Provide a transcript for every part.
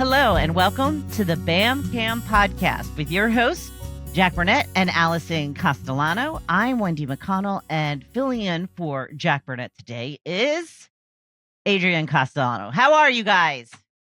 Hello, and welcome to the BamCam podcast with your hosts, Jack Burnett and Alison Castellano. I'm Wendy McConnell, and filling in for Jack Burnett today is Adrian Castellano. How are you guys?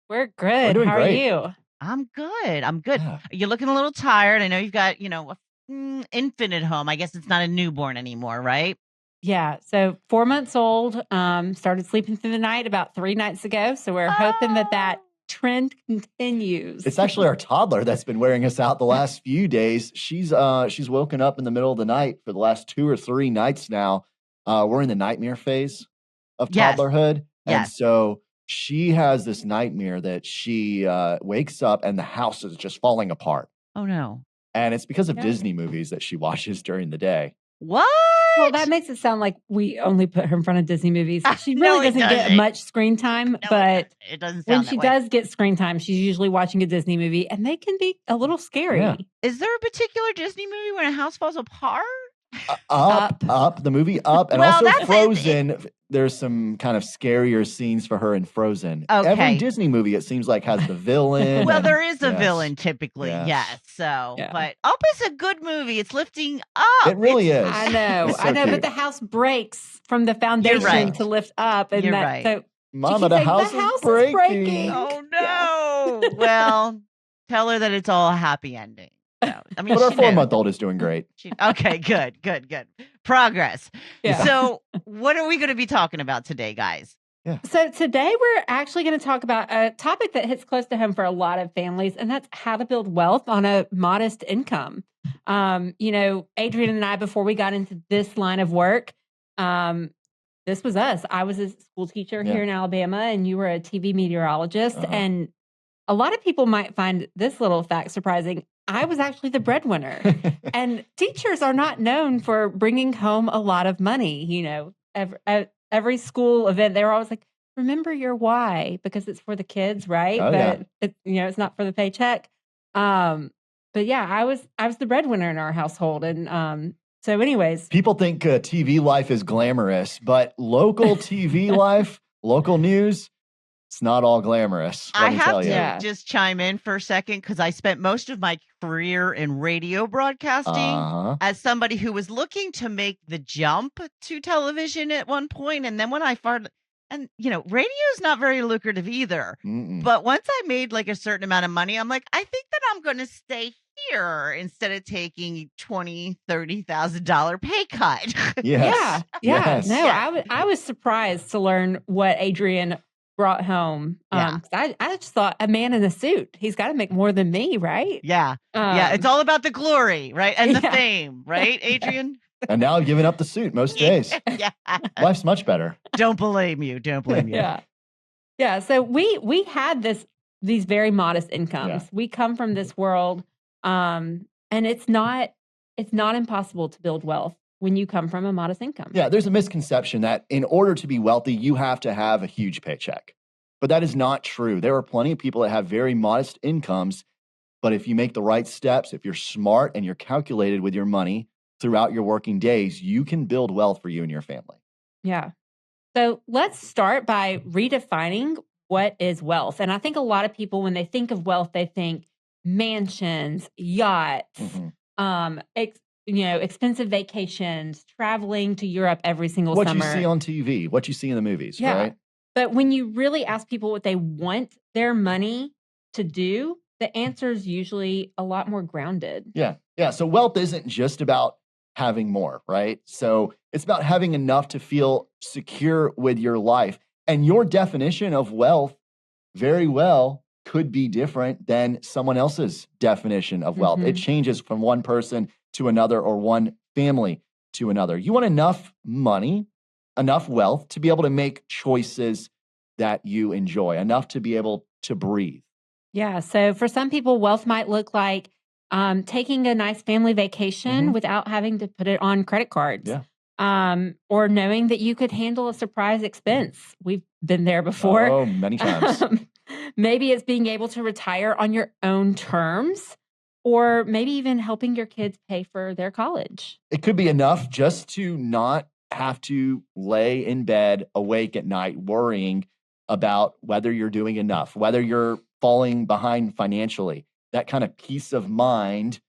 We're good. Doing How great. are you? I'm good. Yeah. You're looking a little tired. I know you've got, an infant at home. I guess it's not a newborn anymore, right? Yeah. So 4 months old, started sleeping through the night about 3 nights ago. So we're hoping that trend continues. It's actually our toddler that's been wearing us out the last few days. She's woken up in the middle of the night for the last 2 or 3 nights now. We're in the nightmare phase of toddlerhood. And Yes. so she has this nightmare that she wakes up and the house is just falling apart. Oh, no. And it's because of Yeah. Disney movies that she watches during the day. What? Well, that makes it sound like we only put her in front of Disney movies. She No, really it doesn't get doesn't. much screen time, but it doesn't sound when that she way. does get screen time, she's usually watching a Disney movie, and they can be a little scary. Yeah. Is there a particular Disney movie when a house falls apart? Up, the movie Up, and Well, also that's it. Frozen. There's some kind of scarier scenes for her in Frozen. Okay. Every Disney movie, it seems like, has the villain. Well, and- there is a yes. villain typically, Yes. yes. So, Yeah. but Up is a good movie. It's lifting up. It really is. I know, It's so but cute. the house breaks from the foundation right. to lift up, and You're that right. so Mama, keeps the saying, house, "The house is is breaking. breaking." Oh no! Well, tell her that it's all a happy ending. No, I mean, But our she knew. 4-month-old is doing great. Okay, good. Progress. Yeah. So, what are we going to be talking about today, guys? So today we're actually going to talk about a topic that hits close to home for a lot of families, and that's how to build wealth on a modest income. Adrian and I, before we got into this line of work, this was us. I was a school teacher here in Alabama, and you were a TV meteorologist. Uh-huh. And a lot of people might find this little fact surprising. I was actually the breadwinner. And teachers are not known for bringing home a lot of money. Every school event, they were always like, remember your why, because it's for the kids, right? Oh, yeah. But it's not for the paycheck. But yeah, I was the breadwinner in our household. And so anyways. People think TV life is glamorous, but local TV life, local news, it's not all glamorous. I Let me tell have to you. Yeah. just chime in for a second because I spent most of my career in radio broadcasting. Uh-huh. As somebody who was looking to make the jump to television at one point, and then when I started, and radio is not very lucrative either. Mm-mm. But once I made like a certain amount of money, I'm like, I think that I'm going to stay here instead of taking $20,000-$30,000 pay cut. Yes. Yeah. Yes. No, Yeah. I was surprised to learn what Adrian brought home. Yeah. 'Cause I just thought a man in a suit, he's got to make more than me, right? Yeah, it's all about the glory, right, and the Yeah. fame, right, Adrian? And now I'm giving up the suit most days. Yeah. Life's much better. Don't blame you. Yeah. So we had these very modest incomes. Yeah. We come from this world, and it's not impossible to build wealth when you come from a modest income. Yeah, there's a misconception that in order to be wealthy, you have to have a huge paycheck. But that is not true. There are plenty of people that have very modest incomes, but if you make the right steps, if you're smart and you're calculated with your money throughout your working days, you can build wealth for you and your family. Yeah. So let's start by redefining what is wealth. And I think a lot of people, when they think of wealth, they think mansions, yachts, Mhm. expensive vacations, traveling to Europe every single What summer. you see on TV, what you see in the movies, Yeah. right? But when you really ask people what they want their money to do, the answer is usually a lot more grounded. Yeah. So wealth isn't just about having more, right? So it's about having enough to feel secure with your life. And your definition of wealth very well could be different than someone else's definition of wealth. Mhm. It changes from one person to another or one family to another. You want enough money, enough wealth to be able to make choices that you enjoy, enough to be able to breathe. Yeah. So for some people, wealth might look like taking a nice family vacation Mhm. without having to put it on credit cards. Yeah. Or knowing that you could handle a surprise expense. We've been there before. Oh, many times. Maybe it's being able to retire on your own terms, or maybe even helping your kids pay for their college. It could be enough just to not have to lay in bed awake at night worrying about whether you're doing enough, whether you're falling behind financially. That kind of peace of mind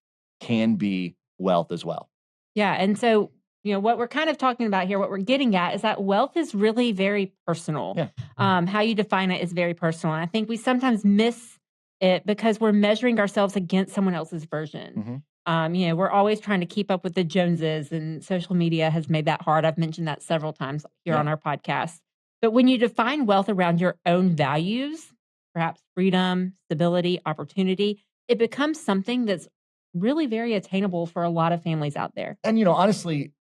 can be wealth as well. Yeah. And so, what we're kind of talking about here, what we're getting at is that wealth is really very personal. Yeah. How you define it is very personal. And I think we sometimes miss it because we're measuring ourselves against someone else's version. We're always trying to keep up with the Joneses, and social media has made that hard. I've mentioned that several times here on our podcast. But when you define wealth around your own values, perhaps freedom, stability, opportunity, it becomes something that's really very attainable for a lot of families out there. And, honestly,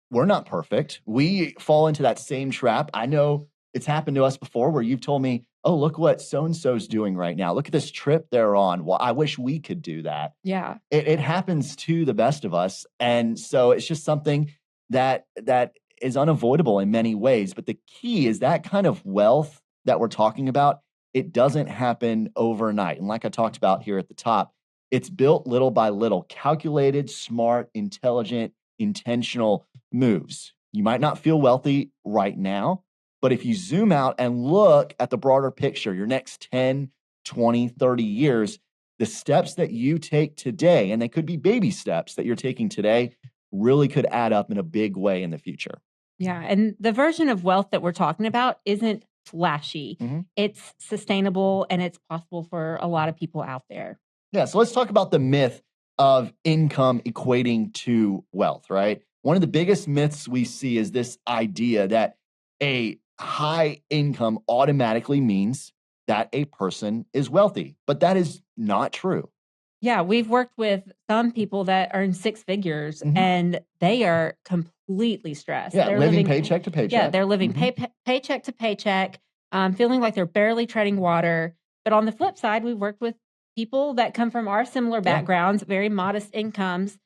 we're not perfect. We fall into that same trap. I know it's happened to us before where you've told me, oh, look what so-and-so's doing right now. Look at this trip they're on. Well, I wish we could do that. Yeah. It happens to the best of us. And so it's just something that is unavoidable in many ways. But the key is that kind of wealth that we're talking about, it doesn't happen overnight. And like I talked about here at the top, it's built little by little, calculated, smart, intelligent, intentional moves. You might not feel wealthy right now, but if you zoom out and look at the broader picture, your next 10, 20, 30 years, the steps that you take today, and they could be baby steps that you're taking today, really could add up in a big way in the future. Yeah. And the version of wealth that we're talking about isn't flashy. It's sustainable, and it's possible for a lot of people out there. Yeah. So let's talk about the myth of income equating to wealth, right? One of the biggest myths we see is this idea that a high income automatically means that a person is wealthy, but that is not true. Yeah, we've worked with some people that earn six figures and they are completely stressed. Yeah, they're living paycheck to paycheck. Yeah, they're living paycheck to paycheck, feeling like they're barely treading water. But on the flip side, we've worked with people that come from our similar backgrounds, very modest incomes,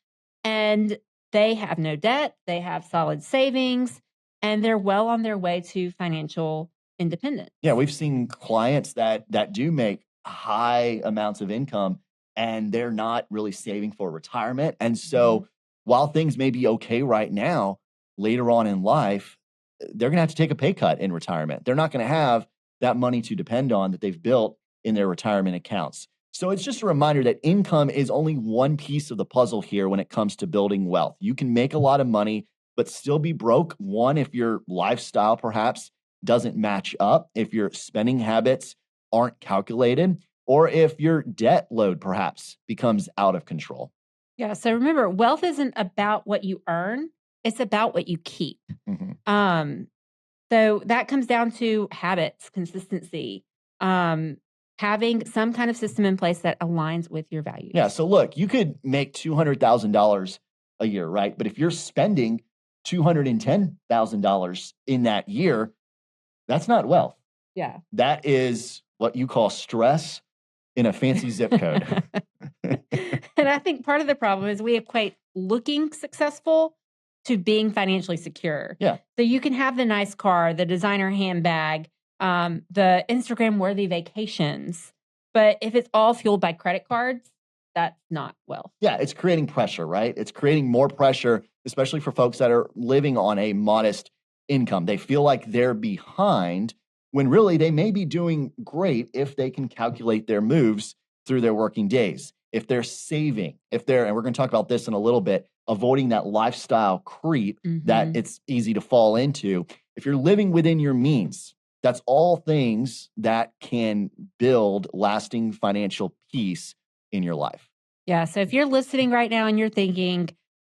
and they have no debt, they have solid savings, and they're well on their way to financial independence. Yeah, we've seen clients that do make high amounts of income and they're not really saving for retirement. And so while things may be okay right now, later on in life, they're going to have to take a pay cut in retirement. They're not going to have that money to depend on that they've built in their retirement accounts. So it's just a reminder that income is only one piece of the puzzle here when it comes to building wealth. You can make a lot of money, but still be broke. One, if your lifestyle perhaps doesn't match up, if your spending habits aren't calculated, or if your debt load perhaps becomes out of control. Yeah. So remember, wealth isn't about what you earn, it's about what you keep. So that comes down to habits, consistency, having some kind of system in place that aligns with your values. Yeah. So look, you could make $200,000 a year, right? But if you're spending $210,000 in that year, that's not wealth. Yeah. That is what you call stress in a fancy zip code. And I think part of the problem is we equate looking successful to being financially secure. Yeah. So you can have the nice car, the designer handbag, the Instagram worthy vacations, but if it's all fueled by credit cards, that's not wealth. Yeah, it's creating pressure, right? It's creating more pressure, especially for folks that are living on a modest income. They feel like they're behind when really they may be doing great if they can calculate their moves through their working days. If they're saving, and we're going to talk about this in a little bit, avoiding that lifestyle creep that it's easy to fall into. If you're living within your means, that's all things that can build lasting financial peace in your life. Yeah. So if you're listening right now and you're thinking,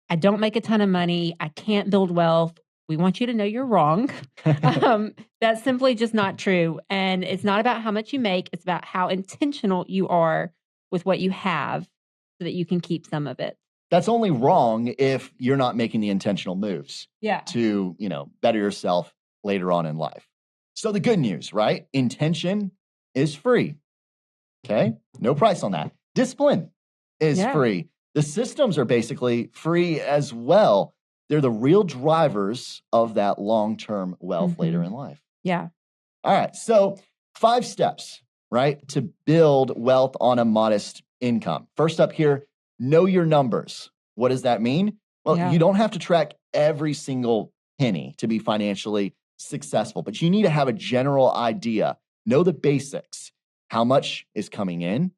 I don't make a ton of money, I can't build wealth, we want you to know you're wrong. That's simply just not true. And it's not about how much you make, it's about how intentional you are with what you have so that you can keep some of it. That's only wrong if you're not making the intentional moves to, better yourself later on in life. So the good news, right? Intention is free. Okay? No price on that. Discipline is free. The systems are basically free as well. They're the real drivers of that long-term wealth later in life. Yeah. All right. So 5 steps, right, to build wealth on a modest income. First up here, know your numbers. What does that mean? Well, you don't have to track every single penny to be financially successful, but you need to have a general idea. Know the basics. How much is coming in?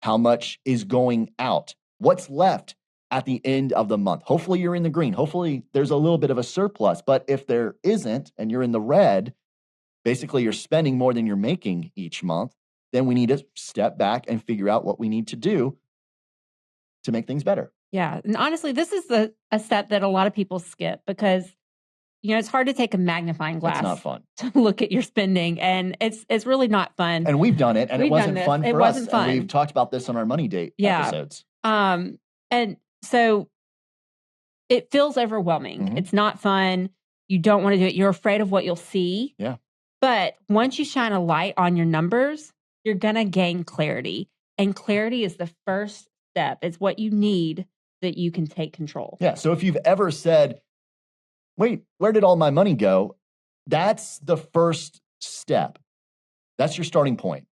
How much is going out? What's left at the end of the month? Hopefully you're in the green. Hopefully there's a little bit of a surplus. But if there isn't and you're in the red, basically you're spending more than you're making each month, then we need to step back and figure out what we need to do to make things better. Yeah. And honestly, this is a step that a lot of people skip because, it's hard to take a magnifying glass. It's not fun to look at your spending, and it's really not fun. And we've done it, and it wasn't fun for us. It wasn't fun. And we've talked about this on our Money Date episodes. And so it feels overwhelming. Mhm. It's not fun. You don't want to do it. You're afraid of what you'll see. Yeah. But once you shine a light on your numbers, you're going to gain clarity. And clarity is the first step. It's what you need that you can take control. Yeah. So if you've ever said, wait, where did all my money go? That's the first step. That's your starting point.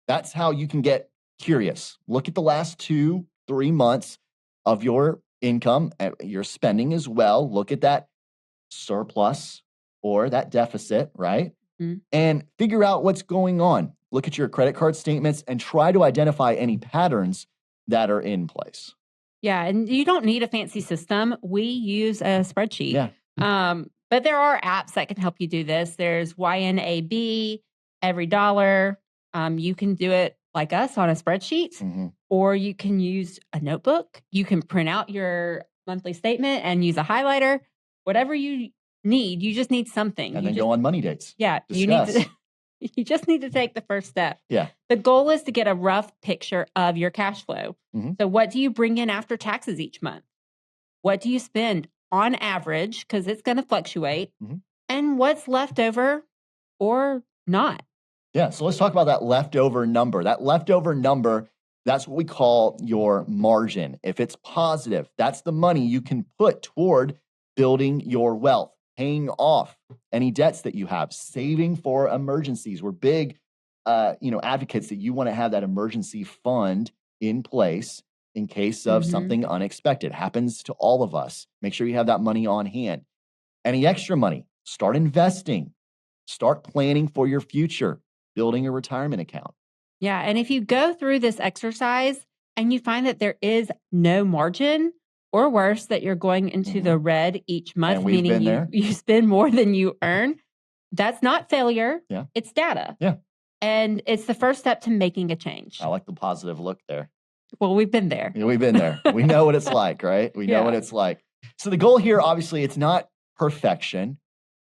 That's how you can get curious. Look at the last 2-3 months of your income, your spending as well. Look at that surplus or that deficit, right? Mm-hmm. And figure out what's going on. Look at your credit card statements and try to identify any patterns that are in place. Yeah. And you don't need a fancy system. We use a spreadsheet. Yeah. But there are apps that can help you do this. There's YNAB, Every Dollar. You can do it like us on a spreadsheet, Mm-hmm. or you can use a notebook. You can print out your monthly statement and use a highlighter. Whatever you need, you just need something. And then go on money dates. Yeah, Discuss. you just need to take the first step. Yeah. The goal is to get a rough picture of your cash flow. Mm-hmm. So what do you bring in after taxes each month? What do you spend on average? Because it's going to fluctuate. Mm-hmm. And what's left over or not? Yeah. So let's talk about that leftover number. That leftover number, that's what we call your margin. If it's positive, that's the money you can put toward building your wealth, paying off any debts that you have, saving for emergencies. We're big, advocates that you want to have that emergency fund in place in case of Mm-hmm. something unexpected. Happens to all of us. Make sure you have that money on hand. Any extra money, start investing, start planning for your future, building a retirement account. Yeah. And if you go through this exercise and you find that there is no margin, or worse, that you're going into the red each month, meaning you spend more than you earn, that's not failure. Yeah. It's data. Yeah. And it's the first step to making a change. I like the positive look there. Well, we've been there. Yeah, we've been there. We know what it's like, right? We know what it's like. So the goal here, obviously, it's not perfection.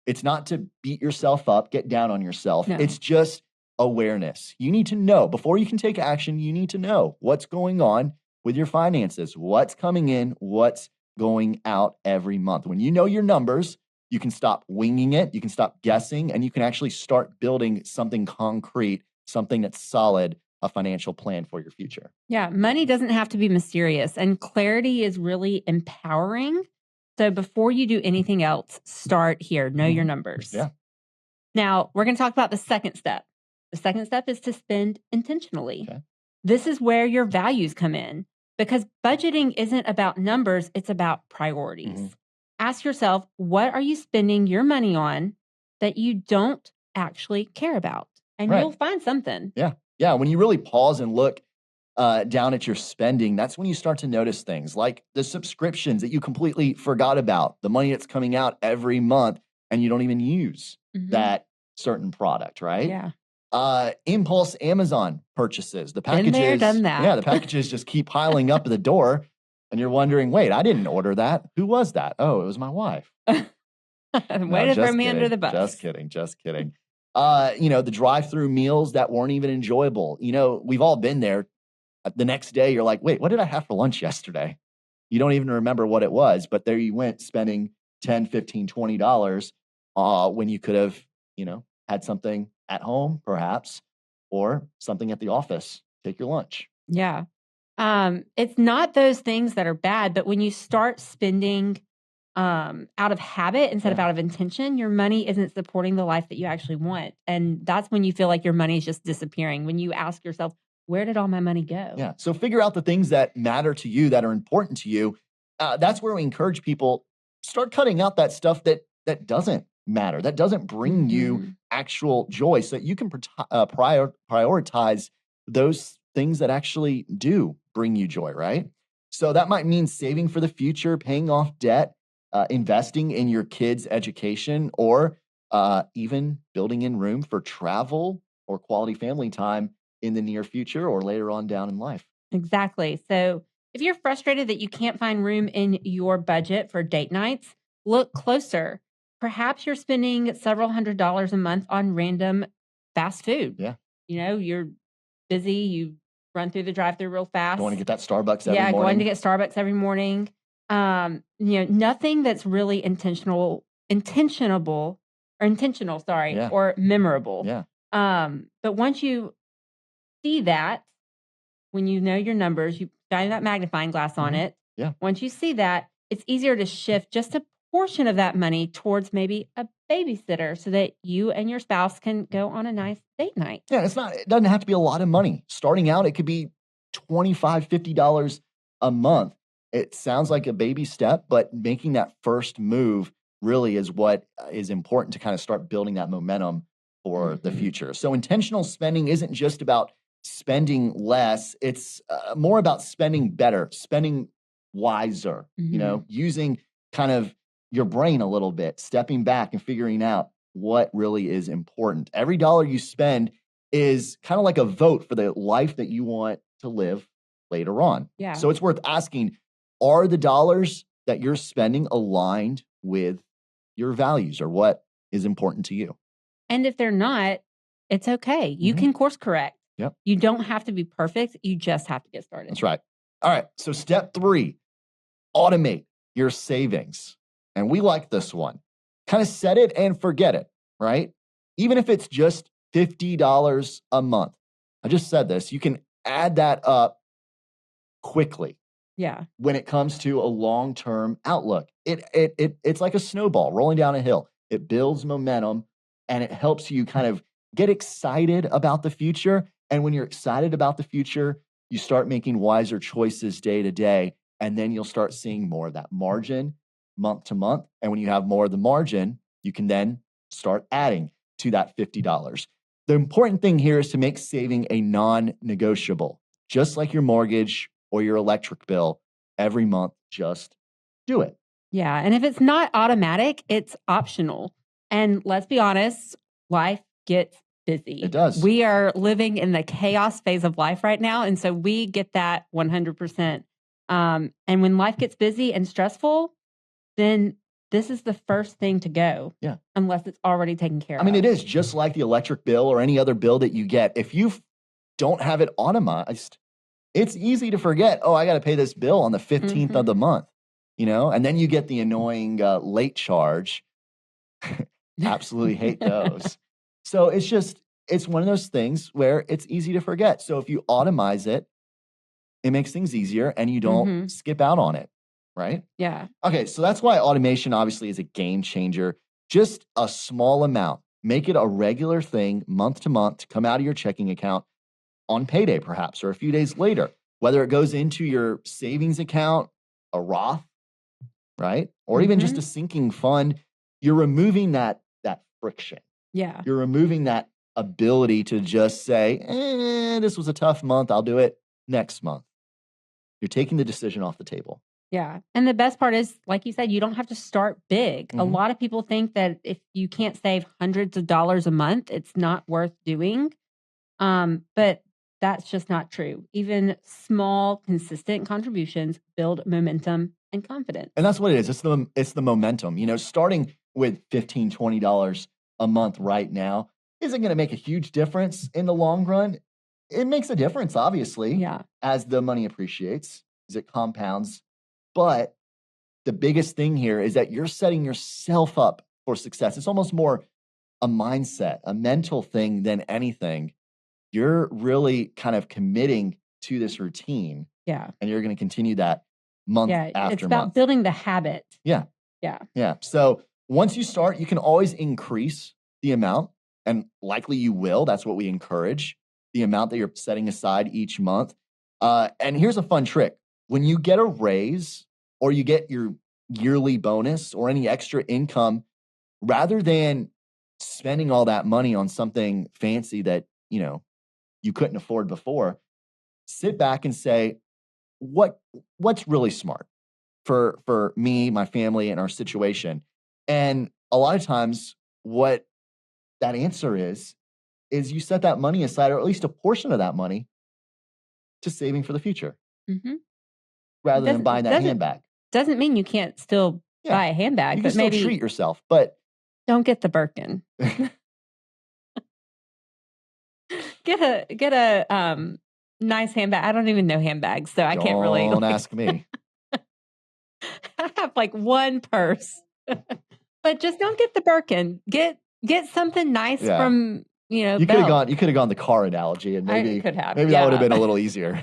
It's not to beat yourself up, get down on yourself. No. It's just awareness. You need to know. Before you can take action, you need to know what's going on with your finances, what's coming in, what's going out every month. When you know your numbers, you can stop winging it, you can stop guessing, and you can actually start building something concrete, something that's solid, a financial plan for your future. Yeah, money doesn't have to be mysterious, and clarity is really empowering. So before you do anything else, start here. Know your numbers. Yeah. Now, we're going to talk about the second step. The second step is to spend intentionally. Okay. This is where your values come in, because budgeting isn't about numbers, it's about priorities. Mm-hmm. Ask yourself, what are you spending your money on that you don't actually care about? And Right. you'll find something. Yeah. When you really pause and look down at your spending, that's when you start to notice things like the subscriptions that you completely forgot about, the money that's coming out every month and you don't even use that certain product, right? Yeah. Impulse Amazon purchases. The packages, Been there, done that. Yeah, the packages just keep piling up at the door and you're wondering, wait, I didn't order that. Who was that? Oh, it was my wife. Way to throw me under the bus. Just kidding. The drive-through meals that weren't even enjoyable. We've all been there. The next day, you're like, wait, what did I have for lunch yesterday? You don't even remember what it was, but there you went spending $10, $15, $20 when you could have, had something at home, perhaps, or something at the office. Take your lunch. Yeah. It's not those things that are bad, but when you start spending out of habit instead of out of intention, your money isn't supporting the life that you actually want. And that's when you feel like your money is just disappearing. When you ask yourself, where did all my money go? Yeah. So figure out the things that matter to you, that are important to you. That's where we encourage people, start cutting out that stuff that doesn't matter, that doesn't bring you actual joy, so that you can prioritize those things that actually do bring you joy, right? So that might mean saving for the future, paying off debt, investing in your kids' education, or even building in room for travel or quality family time in the near future or later on down in life. Exactly. So if you're frustrated that you can't find room in your budget for date nights, look closer. Perhaps you're spending several $100s a month on random fast food. Yeah. You're busy, you run through the drive-through real fast. Going to get that Starbucks every morning. Going to get Starbucks every morning. Nothing that's really intentional, or memorable. Yeah. But once you see that, when you know your numbers, you got that magnifying glass on it. Yeah. Once you see that, it's easier to shift just a portion of that money towards maybe a babysitter so that you and your spouse can go on a nice date night. Yeah, it doesn't have to be a lot of money. Starting out, it could be $25, $50 a month. It sounds like a baby step, but making that first move really is what is important to kind of start building that momentum for the future. So intentional spending isn't just about spending less. It's more about spending better, spending wiser, using kind of your brain a little bit, stepping back and figuring out what really is important. Every dollar you spend is kind of like a vote for the life that you want to live later on. Yeah. So it's worth asking, are the dollars that you're spending aligned with your values or what is important to you? And if they're not, it's okay. You can course correct. Yep. You don't have to be perfect. You just have to get started. That's right. All right. So step 3, automate your savings. And we like this one. Kind of set it and forget it, right? Even if it's just $50 a month. I just said this. You can add that up quickly. Yeah. When it comes to a long-term outlook. It's like a snowball rolling down a hill. It builds momentum and it helps you kind of get excited about the future. And when you're excited about the future, you start making wiser choices day to day. And then you'll start seeing more of that margin month to month. And when you have more of the margin, you can then start adding to that $50. The important thing here is to make saving a non-negotiable, just like your mortgage or your electric bill every month. Just do it. Yeah. And if it's not automatic, it's optional. And let's be honest, life gets busy. It does. We are living in the chaos phase of life right now. And so we get that 100%. And when life gets busy and stressful, then this is the first thing to go. Yeah. Unless it's already taken care of. I mean, it is just like the electric bill or any other bill that you get. If you don't have it automized, it's easy to forget, oh, I got to pay this bill on the 15th of the month, and then you get the annoying late charge. Absolutely hate those. So it's one of those things where it's easy to forget. So if you automize it, it makes things easier and you don't skip out on it, right? Yeah. Okay, so that's why automation obviously is a game changer. Just a small amount. Make it a regular thing month to month to come out of your checking account on payday perhaps, or a few days later, whether it goes into your savings account, a Roth, right? Or even just a sinking fund, you're removing that friction. Yeah. You're removing that ability to just say, this was a tough month. I'll do it next month. You're taking the decision off the table. Yeah. And the best part is, like you said, you don't have to start big. A lot of people think that if you can't save hundreds of dollars a month, it's not worth doing. But that's just not true. Even small, consistent contributions build momentum and confidence. And that's what it is. It's the momentum. Starting with $15, $20 a month right now isn't going to make a huge difference in the long run. It makes a difference, obviously, as the money appreciates, as it compounds. But the biggest thing here is that you're setting yourself up for success. It's almost more a mindset, a mental thing than anything. You're really kind of committing to this routine. Yeah. And you're going to continue that month after month. It's about building the habit. Yeah. Yeah. Yeah. So once you start, you can always increase the amount, and likely you will. That's what we encourage, the amount that you're setting aside each month. And here's a fun trick. When you get a raise or you get your yearly bonus or any extra income, rather than spending all that money on something fancy that, you couldn't afford before, sit back and say, what's really smart for me, my family, and our situation? And a lot of times what that answer is you set that money aside, or at least a portion of that money, to saving for the future, rather than buying that handbag. Doesn't mean you can't still buy a handbag, You but can still maybe treat yourself, but don't get the Birkin. Get a nice handbag. I don't even know handbags, so I can't really. Don't ask me. I have like one purse, but just don't get the Birkin. Get something nice from You could have gone the car analogy, and maybe that would have been a little easier.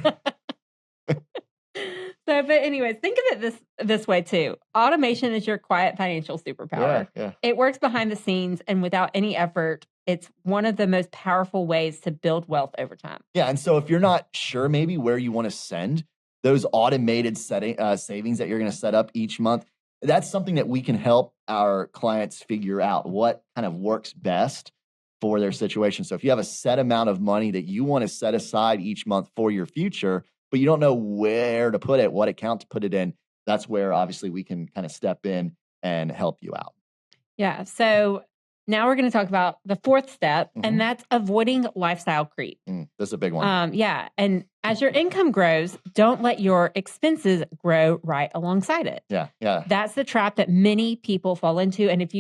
So, but anyways, think of it this way too. Automation is your quiet financial superpower. Yeah. It works behind the scenes and without any effort. It's one of the most powerful ways to build wealth over time. Yeah, and so if you're not sure maybe where you want to send those automated savings that you're going to set up each month, that's something that we can help our clients figure out what kind of works best for their situation. So if you have a set amount of money that you want to set aside each month for your future, but you don't know where to put it, what account to put it in, that's where obviously we can kind of step in and help you out. Yeah. So now we're going to talk about the fourth step, and that's avoiding lifestyle creep. That's a big one. Yeah. And as your income grows, don't let your expenses grow right alongside it. Yeah. That's the trap that many people fall into. And if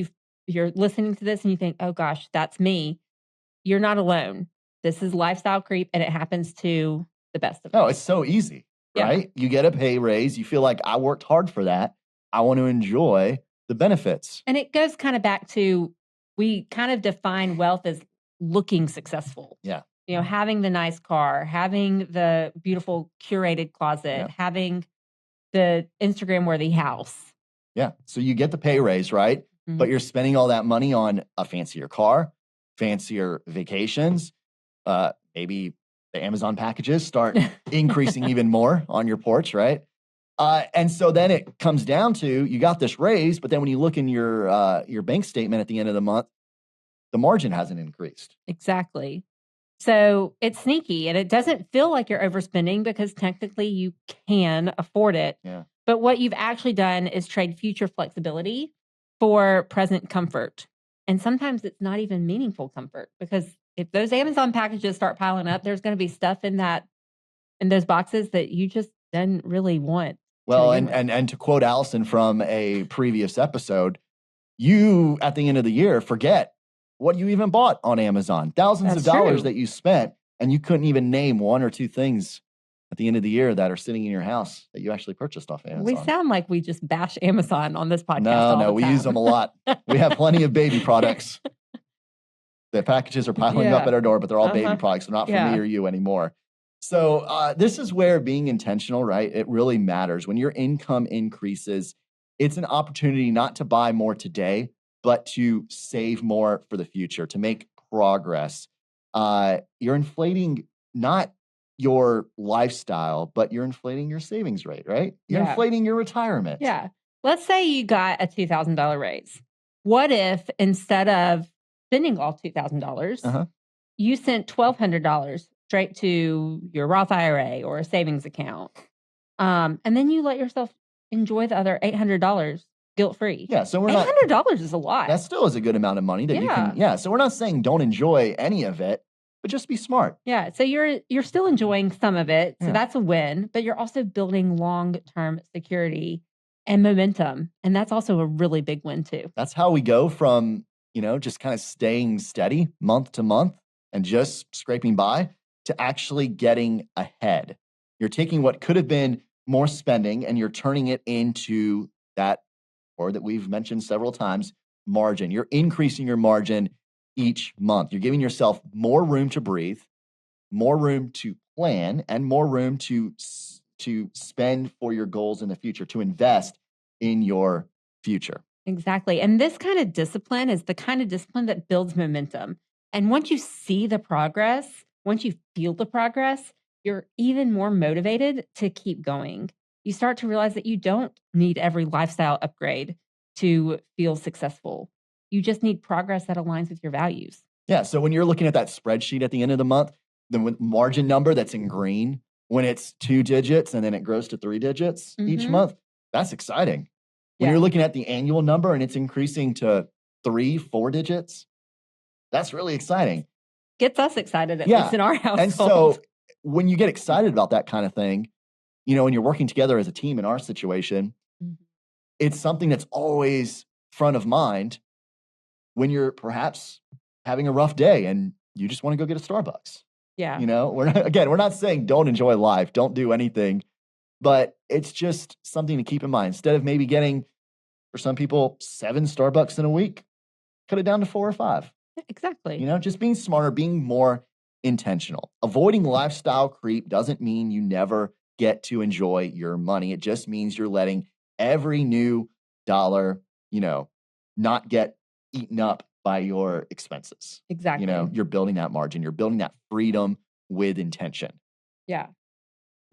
you're listening to this and you think, oh gosh, that's me, you're not alone. This is lifestyle creep, and it happens to the best of us. No, it's so easy, right? You get a pay raise. You feel like I worked hard for that. I want to enjoy the benefits. And it goes kind of back to, we kind of define wealth as looking successful. Yeah. Having the nice car, having the beautiful curated closet, having the Instagram worthy house. Yeah. So you get the pay raise, right? But you're spending all that money on a fancier car, fancier vacations, maybe the Amazon packages start increasing even more on your porch, right? And so then it comes down to, you got this raise, but then when you look in your bank statement at the end of the month, the margin hasn't increased. Exactly. So it's sneaky, and it doesn't feel like you're overspending because technically you can afford it. Yeah. But what you've actually done is trade future flexibility for present comfort. And sometimes it's not even meaningful comfort, because if those Amazon packages start piling up, there's going to be stuff in those boxes that you just didn't really want. Well, and to quote Alison from a previous episode, you at the end of the year forget what you even bought on Amazon. Thousands of dollars that you spent, and you couldn't even name one or two things at the end of the year that are sitting in your house that you actually purchased off Amazon. We sound like we just bash Amazon on this podcast. No, we use them a lot. We have plenty of baby products. The packages are piling up at our door, but they're all baby products. They're not for me or you anymore. So this is where being intentional, right? It really matters. When your income increases, it's an opportunity not to buy more today, but to save more for the future, to make progress. You're inflating not your lifestyle, but you're inflating your savings rate, right? You're inflating your retirement. Yeah. Let's say you got a $2,000 raise. What if instead of spending all $2,000, you sent $1,200 straight to your Roth IRA or a savings account, and then you let yourself enjoy the other $800 guilt-free? Yeah, so we're $800 is a lot. That still is a good amount of money that you can. Yeah, so we're not saying don't enjoy any of it, but just be smart. Yeah, so you're still enjoying some of it, so that's a win, but you're also building long-term security and momentum, and that's also a really big win too. That's how we go from, just kind of staying steady month to month and just scraping by to actually getting ahead. You're taking what could have been more spending and you're turning it into that, or that we've mentioned several times, margin. You're increasing your margin each month. You're giving yourself more room to breathe, more room to plan, and more room to spend for your goals in the future, to invest in your future. Exactly. And this kind of discipline is the kind of discipline that builds momentum. And once you see the progress, once you feel the progress, you're even more motivated to keep going. You start to realize that you don't need every lifestyle upgrade to feel successful. You just need progress that aligns with your values. Yeah. So when you're looking at that spreadsheet at the end of the month, the margin number that's in green, when it's 2 digits and then it grows to 3 digits each month, that's exciting. When you're looking at the annual number and it's increasing to 3, 4 digits, that's really exciting. Gets us excited, at least in our household. And so when you get excited about that kind of thing, you know, when you're working together as a team in our situation, it's something that's always front of mind when you're perhaps having a rough day and you just want to go get a Starbucks. Yeah. You know, we're not saying don't enjoy life, don't do anything, but it's just something to keep in mind. Instead of maybe getting, for some people, 7 Starbucks in a week, cut it down to 4 or 5. Exactly. You know, just being smarter, being more intentional. Avoiding lifestyle creep doesn't mean you never get to enjoy your money. It just means you're letting every new dollar, you know, not get eaten up by your expenses. Exactly. You know, you're building that margin. You're building that freedom with intention. Yeah.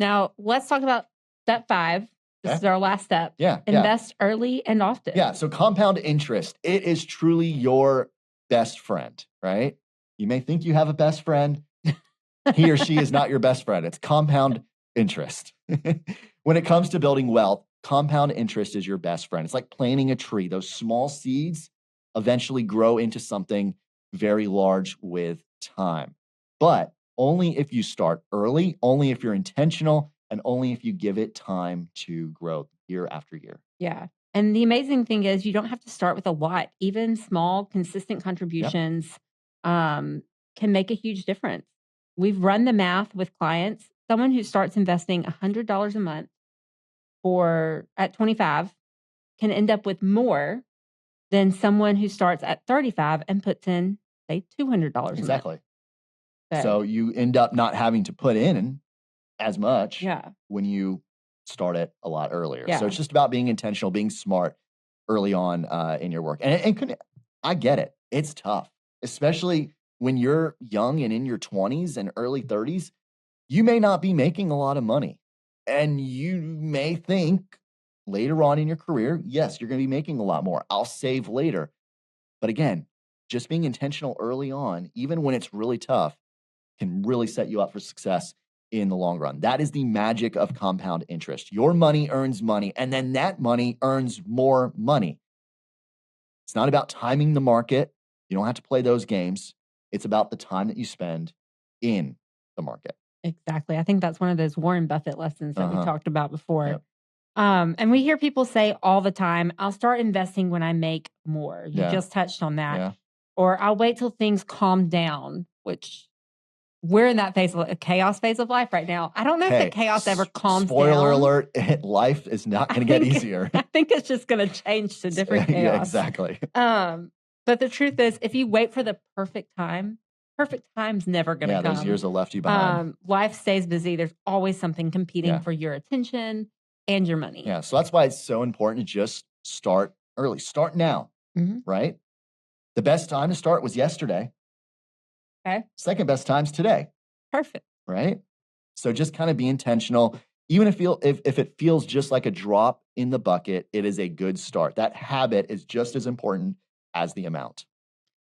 Now, let's talk about step 5. This is our last step. Yeah. Invest early and often. Yeah. So compound interest, it is truly your best friend, right? You may think you have a best friend. He or she is not your best friend. It's compound interest. When it comes to building wealth, compound interest is your best friend. It's like planting a tree. Those small seeds eventually grow into something very large with time. But only if you start early, only if you're intentional, and only if you give it time to grow year after year. Yeah. And the amazing thing is you don't have to start with a lot. Even small, consistent contributions can make a huge difference. We've run the math with clients. Someone who starts investing $100 a month at 25 can end up with more than someone who starts at 35 and puts in, say, $200 a month. Exactly. So you end up not having to put in as much when you start it a lot earlier. Yeah. So it's just about being intentional, being smart early on in your work. And I get it. It's tough, especially when you're young and in your 20s and early 30s. You may not be making a lot of money. And you may think later on in your career, yes, you're going to be making a lot more. I'll save later. But again, just being intentional early on, even when it's really tough, can really set you up for success in the long run. That is the magic of compound interest. Your money earns money, and then that money earns more money. It's not about timing the market. You don't have to play those games. It's about the time that you spend in the market. Exactly. I think that's one of those Warren Buffett lessons that we talked about before. Yep. And we hear people say all the time, I'll start investing when I make more. You just touched on that. Yeah. Or I'll wait till things calm down, which we're in that chaos phase of life right now. I don't know if the chaos ever calms down. Spoiler alert, life is not going to get easier. I think it's just going to change to different chaos. Yeah, exactly. But the truth is, if you wait for the perfect time's never going to come. Yeah, those years will left you behind. Life stays busy. There's always something competing for your attention and your money. Yeah, so that's why it's so important to just start early. Start now, right? The best time to start was yesterday. Okay. Second best time's today. Perfect. Right? So just kind of be intentional. Even if it feels just like a drop in the bucket, it is a good start. That habit is just as important as the amount.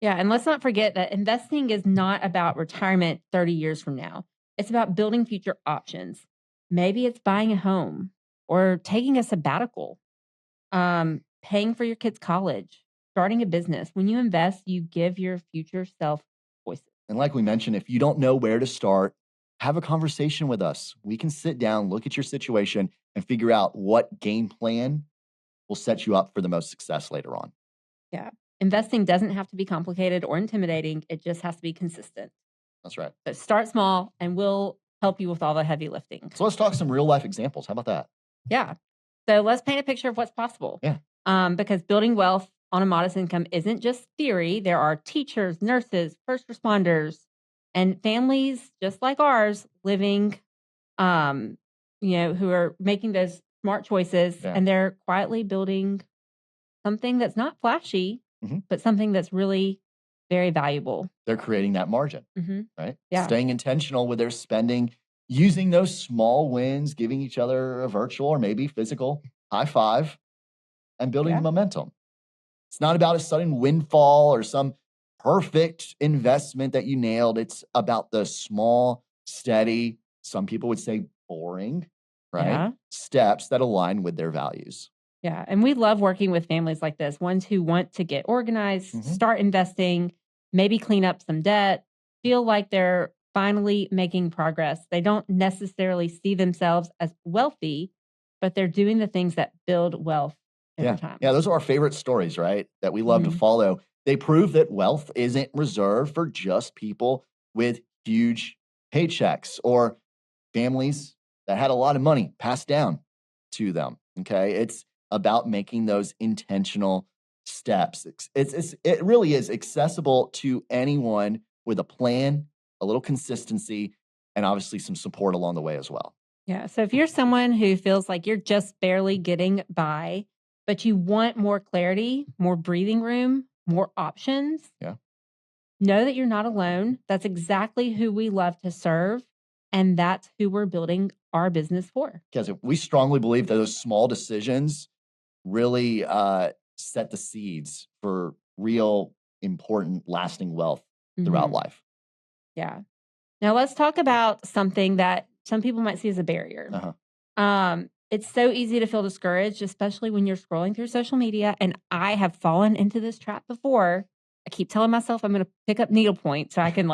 Yeah, and let's not forget that investing is not about retirement 30 years from now. It's about building future options. Maybe it's buying a home or taking a sabbatical, paying for your kids' college, starting a business. When you invest, you give your future self choices. And like we mentioned, if you don't know where to start, have a conversation with us. We can sit down, look at your situation, and figure out what game plan will set you up for the most success later on. Yeah. Investing doesn't have to be complicated or intimidating. It just has to be consistent. That's right. But start small and we'll help you with all the heavy lifting. So let's talk some real life examples. How about that? Yeah. So let's paint a picture of what's possible. Yeah. Because building wealth on a modest income isn't just theory. There are teachers, nurses, first responders, and families just like ours living, who are making those smart choices and they're quietly building something that's not flashy, but something that's really very valuable. They're creating that margin, right? Yeah. Staying intentional with their spending, using those small wins, giving each other a virtual or maybe physical high five, and building momentum. It's not about a sudden windfall or some perfect investment that you nailed. It's about the small, steady, some people would say boring, right? Yeah. Steps that align with their values. Yeah. And we love working with families like this, ones who want to get organized, start investing, maybe clean up some debt, feel like they're finally making progress. They don't necessarily see themselves as wealthy, but they're doing the things that build wealth over time. Yeah, those are our favorite stories, right? That we love to follow. They prove that wealth isn't reserved for just people with huge paychecks or families that had a lot of money passed down to them. Okay. It's about making those intentional steps. It really is accessible to anyone with a plan, a little consistency, and obviously some support along the way as well. Yeah. So if you're someone who feels like you're just barely getting by, but you want more clarity, more breathing room, more options, know that you're not alone. That's exactly who we love to serve. And that's who we're building our business for. Because we strongly believe that those small decisions really set the seeds for real, important, lasting wealth throughout life. Yeah. Now let's talk about something that some people might see as a barrier. It's so easy to feel discouraged, especially when you're scrolling through social media. And I have fallen into this trap before. I keep telling myself I'm going to pick up needlepoint so I can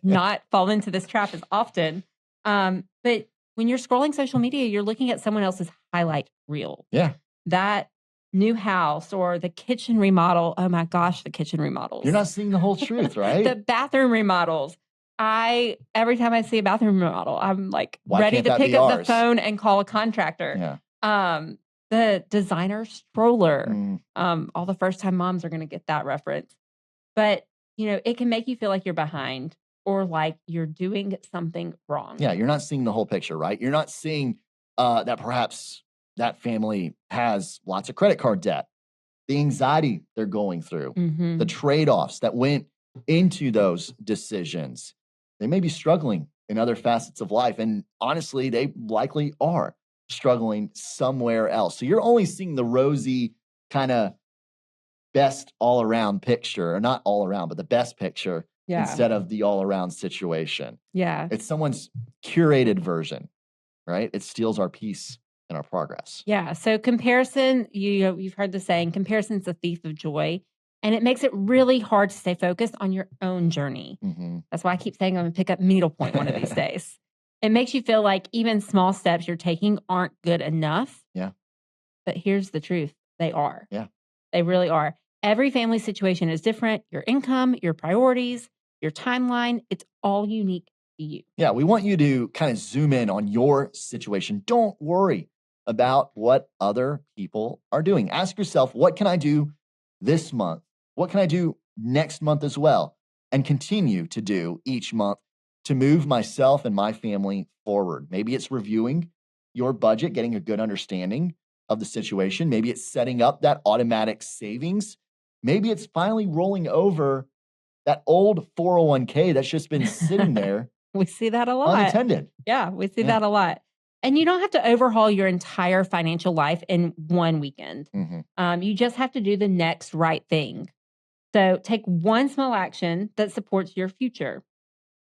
not fall into this trap as often. But when you're scrolling social media, you're looking at someone else's highlight reel. Yeah. That new house or the kitchen remodel. Oh my gosh, the kitchen remodels. You're not seeing the whole truth, right? The bathroom remodels. Every time I see a bathroom remodel, I'm like ready to pick up the phone and call a contractor. Yeah. The designer stroller. All the first time moms are going to get that reference. But, it can make you feel like you're behind or like you're doing something wrong. Yeah, you're not seeing the whole picture, right? You're not seeing that perhaps that family has lots of credit card debt, the anxiety they're going through, the trade-offs that went into those decisions. They may be struggling in other facets of life. And honestly, they likely are struggling somewhere else. So you're only seeing the rosy kind of best all around picture, or not all around, but the best picture instead of the all around situation. Yeah. It's someone's curated version, right? It steals our peace and our progress. Yeah. So comparison, you've heard the saying, comparison's a thief of joy. And it makes it really hard to stay focused on your own journey. That's why I keep saying I'm going to pick up needlepoint one of these days. It makes you feel like even small steps you're taking aren't good enough. Yeah. But here's the truth. They are. Yeah. They really are. Every family situation is different. Your income, your priorities, your timeline, it's all unique to you. Yeah. We want you to kind of zoom in on your situation. Don't worry about what other people are doing. Ask yourself, what can I do this month? What can I do next month as well? And continue to do each month to move myself and my family forward. Maybe it's reviewing your budget, getting a good understanding of the situation. Maybe it's setting up that automatic savings. Maybe it's finally rolling over that old 401k that's just been sitting there. We see that a lot. Unattended. Yeah, we see that a lot. And you don't have to overhaul your entire financial life in one weekend. You just have to do the next right thing. So take one small action that supports your future.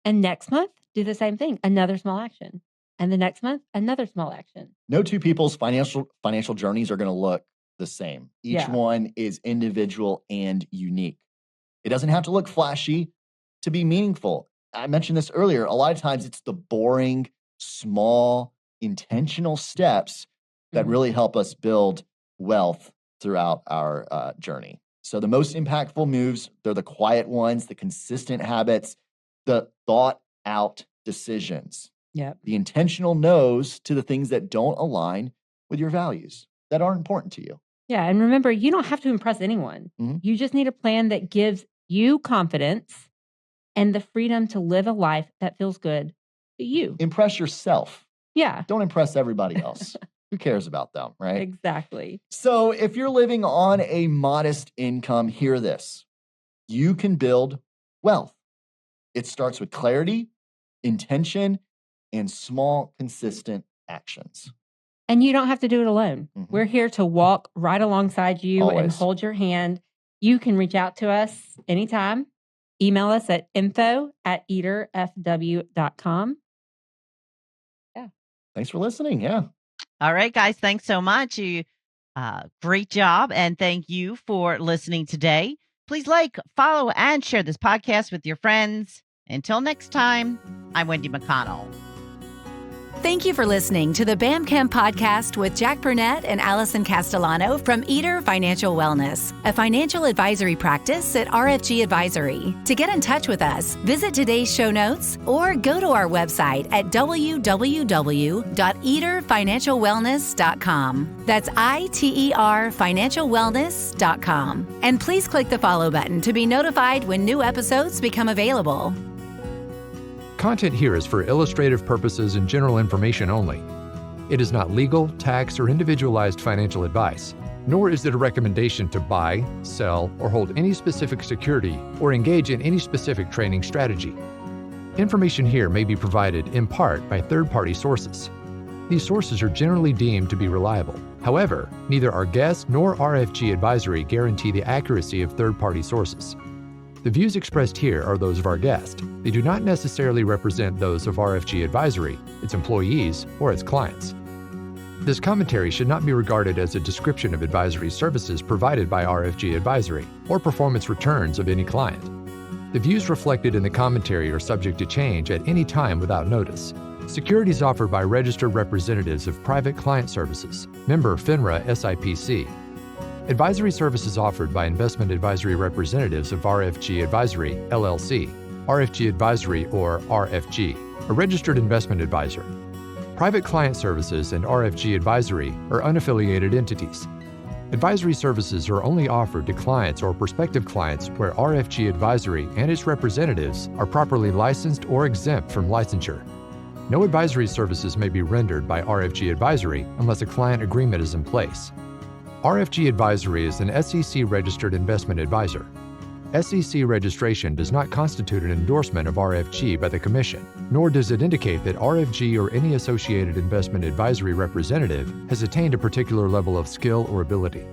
And next month, do the same thing. Another small action. And the next month, another small action. No two people's financial journeys are going to look the same. Each one is individual and unique. It doesn't have to look flashy to be meaningful. I mentioned this earlier. A lot of times it's the boring, small, intentional steps that really help us build wealth throughout our journey. So the most impactful moves, they're the quiet ones, the consistent habits, the thought out decisions. The intentional no's to the things that don't align with your values, that aren't important to you. Yeah. And remember, you don't have to impress anyone. You just need a plan that gives you confidence and the freedom to live a life that feels good to you. Impress yourself. Yeah. Don't impress everybody else. Who cares about them, right? Exactly. So if you're living on a modest income, hear this. You can build wealth. It starts with clarity, intention, and small, consistent actions. And you don't have to do it alone. We're here to walk right alongside you and hold your hand. You can reach out to us anytime. email us at info@eaterfw.com. Thanks for listening. Yeah. All right, guys. Thanks so much. Great job. And thank you for listening today. Please follow, and share this podcast with your friends. Until next time, I'm Wendy McConnell. Thank you for listening to the BamCam podcast with Jack Burnett and Alison Castellano from Eater Financial Wellness, a financial advisory practice at RFG Advisory. To get in touch with us, visit today's show notes or go to our website at www.eaterfinancialwellness.com. That's ITER financialwellness.com. And please click the follow button to be notified when new episodes become available. Content here is for illustrative purposes and general information only. It is not legal, tax, or individualized financial advice, nor is it a recommendation to buy, sell, or hold any specific security or engage in any specific trading strategy. Information here may be provided in part by third-party sources. These sources are generally deemed to be reliable. However, neither our guests nor RFG Advisory guarantee the accuracy of third-party sources. The views expressed here are those of our guest. They do not necessarily represent those of RFG Advisory, its employees, or its clients. This commentary should not be regarded as a description of advisory services provided by RFG Advisory or performance returns of any client. The views reflected in the commentary are subject to change at any time without notice. Securities offered by registered representatives of Private Client Services, member FINRA SIPC. Advisory services offered by investment advisory representatives of RFG Advisory, LLC, RFG Advisory or RFG, a registered investment advisor. Private Client Services and RFG Advisory are unaffiliated entities. Advisory services are only offered to clients or prospective clients where RFG Advisory and its representatives are properly licensed or exempt from licensure. No advisory services may be rendered by RFG Advisory unless a client agreement is in place. RFG Advisory is an SEC-registered investment advisor. SEC registration does not constitute an endorsement of RFG by the Commission, nor does it indicate that RFG or any associated investment advisory representative has attained a particular level of skill or ability.